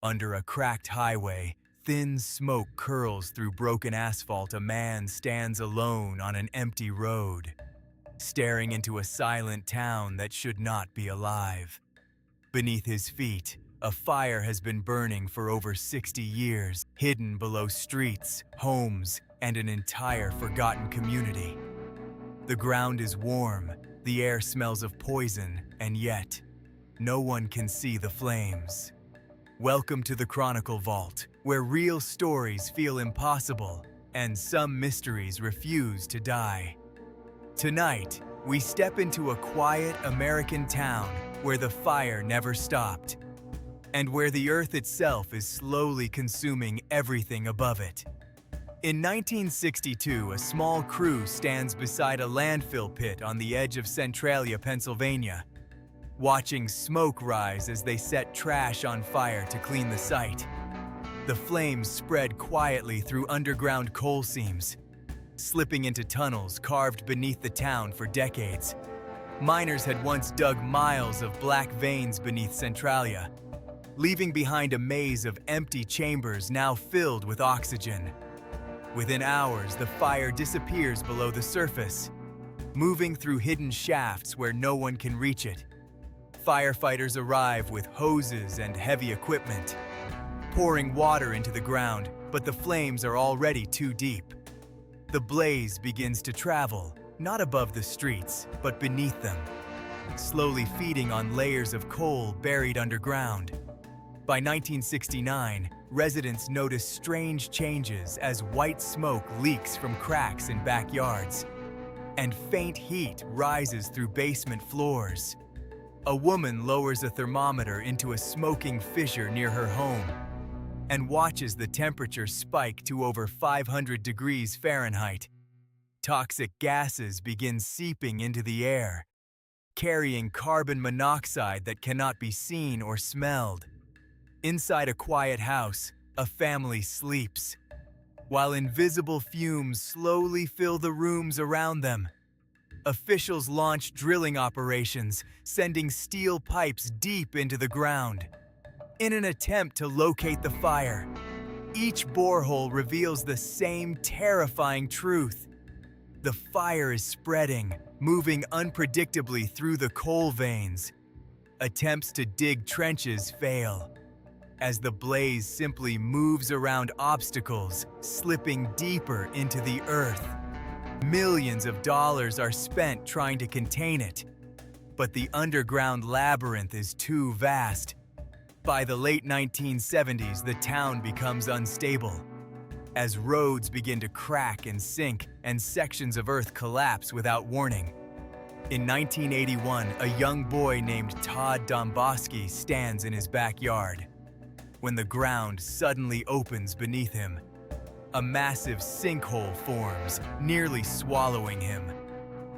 Under a cracked highway, thin smoke curls through broken asphalt. A man stands alone on an empty road, staring into a silent town that should not be alive. Beneath his feet, a fire has been burning for over 60 years, hidden below streets, homes, and an entire forgotten community. The ground is warm, the air smells of poison, and yet, no one can see the flames. Welcome to the Chronicle Vault, where real stories feel impossible and some mysteries refuse to die. Tonight, we step into a quiet American town where the fire never stopped, and where the earth itself is slowly consuming everything above it. In 1962, a small crew stands beside a landfill pit on the edge of Centralia, Pennsylvania, watching smoke rise as they set trash on fire to clean the site. The flames spread quietly through underground coal seams, slipping into tunnels carved beneath the town for decades. Miners had once dug miles of black veins beneath Centralia, leaving behind a maze of empty chambers now filled with oxygen. Within hours, the fire disappears below the surface, moving through hidden shafts where no one can reach it. Firefighters arrive with hoses and heavy equipment, pouring water into the ground, but the flames are already too deep. The blaze begins to travel, not above the streets, but beneath them, slowly feeding on layers of coal buried underground. By 1969, residents notice strange changes as white smoke leaks from cracks in backyards, and faint heat rises through basement floors. A woman lowers a thermometer into a smoking fissure near her home and watches the temperature spike to over 500 degrees Fahrenheit. Toxic gases begin seeping into the air, carrying carbon monoxide that cannot be seen or smelled. Inside a quiet house, a family sleeps, while invisible fumes slowly fill the rooms around them. Officials launch drilling operations, sending steel pipes deep into the ground. In an attempt to locate the fire, each borehole reveals the same terrifying truth. The fire is spreading, moving unpredictably through the coal veins. Attempts to dig trenches fail, as the blaze simply moves around obstacles, slipping deeper into the earth. Millions of dollars are spent trying to contain it, but the underground labyrinth is too vast. By the late 1970s, the town becomes unstable, as roads begin to crack and sink and sections of earth collapse without warning. In 1981, a young boy named Todd Domboski stands in his backyard when the ground suddenly opens beneath him. A massive sinkhole forms, nearly swallowing him,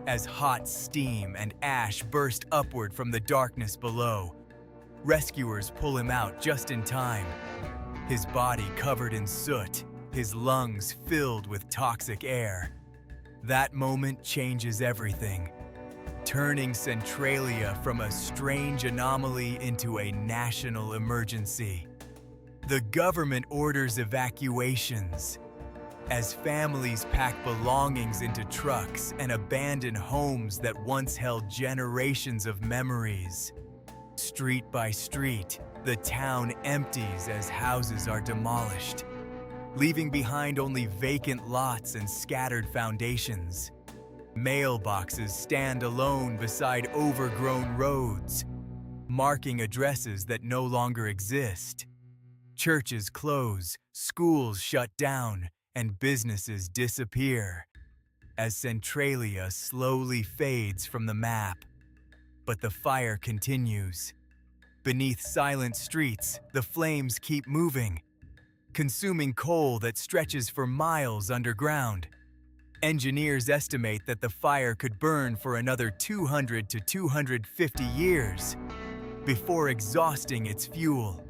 as hot steam and ash burst upward from the darkness below. Rescuers pull him out just in time, his body covered in soot, his lungs filled with toxic air. That moment changes everything, turning Centralia from a strange anomaly into a national emergency. The government orders evacuations, as families pack belongings into trucks and abandon homes that once held generations of memories. Street by street, the town empties as houses are demolished, leaving behind only vacant lots and scattered foundations. Mailboxes stand alone beside overgrown roads, marking addresses that no longer exist. Churches close, schools shut down, and businesses disappear, as Centralia slowly fades from the map. But the fire continues. Beneath silent streets, the flames keep moving, consuming coal that stretches for miles underground. Engineers estimate that the fire could burn for another 200 to 250 years before exhausting its fuel.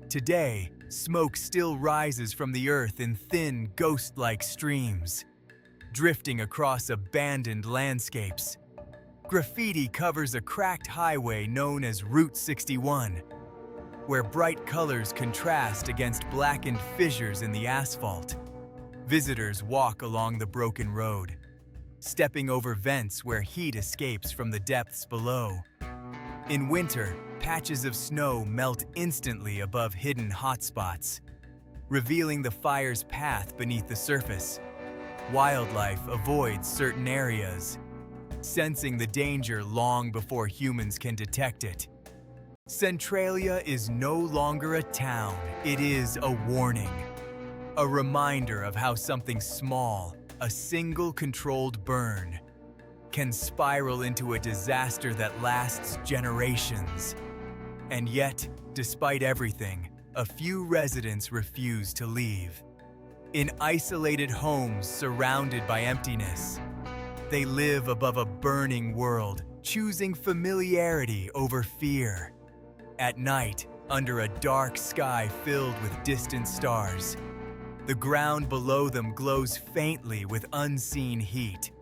Today, smoke still rises from the earth in thin, ghost-like streams, drifting across abandoned landscapes. Graffiti covers a cracked highway known as Route 61, where bright colors contrast against blackened fissures in the asphalt. Visitors walk along the broken road, stepping over vents where heat escapes from the depths below. In winter, patches of snow melt instantly above hidden hotspots, revealing the fire's path beneath the surface. Wildlife avoids certain areas, sensing the danger long before humans can detect it. Centralia is no longer a town, it is a warning. A reminder of how something small, a single controlled burn, can spiral into a disaster that lasts generations. And yet, despite everything, a few residents refuse to leave. In isolated homes surrounded by emptiness, they live above a burning world, choosing familiarity over fear. At night, under a dark sky filled with distant stars, the ground below them glows faintly with unseen heat.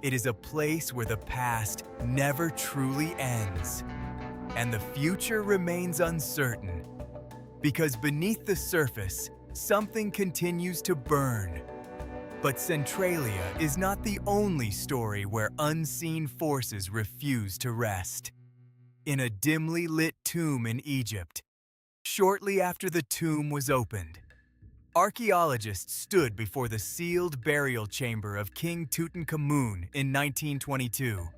It is a place where the past never truly ends, and the future remains uncertain. Because beneath the surface, something continues to burn. But Centralia is not the only story where unseen forces refuse to rest. In a dimly lit tomb in Egypt, shortly after the tomb was opened, archaeologists stood before the sealed burial chamber of King Tutankhamun in 1922.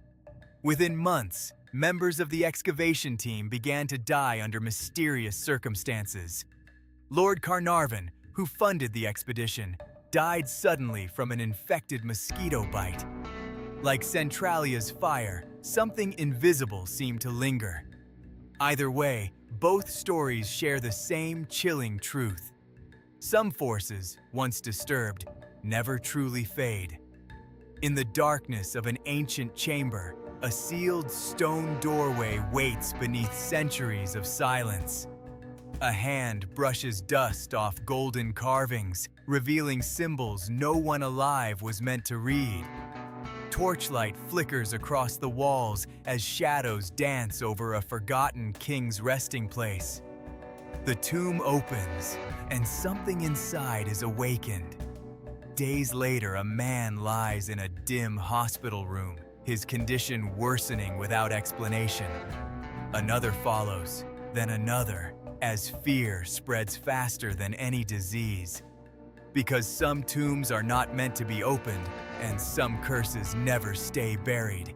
Within months, members of the excavation team began to die under mysterious circumstances. Lord Carnarvon, who funded the expedition, died suddenly from an infected mosquito bite. Like Centralia's fire, something invisible seemed to linger. Either way, both stories share the same chilling truth. Some forces, once disturbed, never truly fade. In the darkness of an ancient chamber, a sealed stone doorway waits beneath centuries of silence. A hand brushes dust off golden carvings, revealing symbols no one alive was meant to read. Torchlight flickers across the walls as shadows dance over a forgotten king's resting place. The tomb opens, and something inside is awakened. Days later, a man lies in a dim hospital room, his condition worsening without explanation. Another follows, then another, as fear spreads faster than any disease. Because some tombs are not meant to be opened, and some curses never stay buried.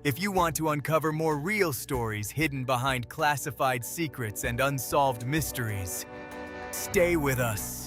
If you want to uncover more real stories hidden behind classified secrets and unsolved mysteries, stay with us.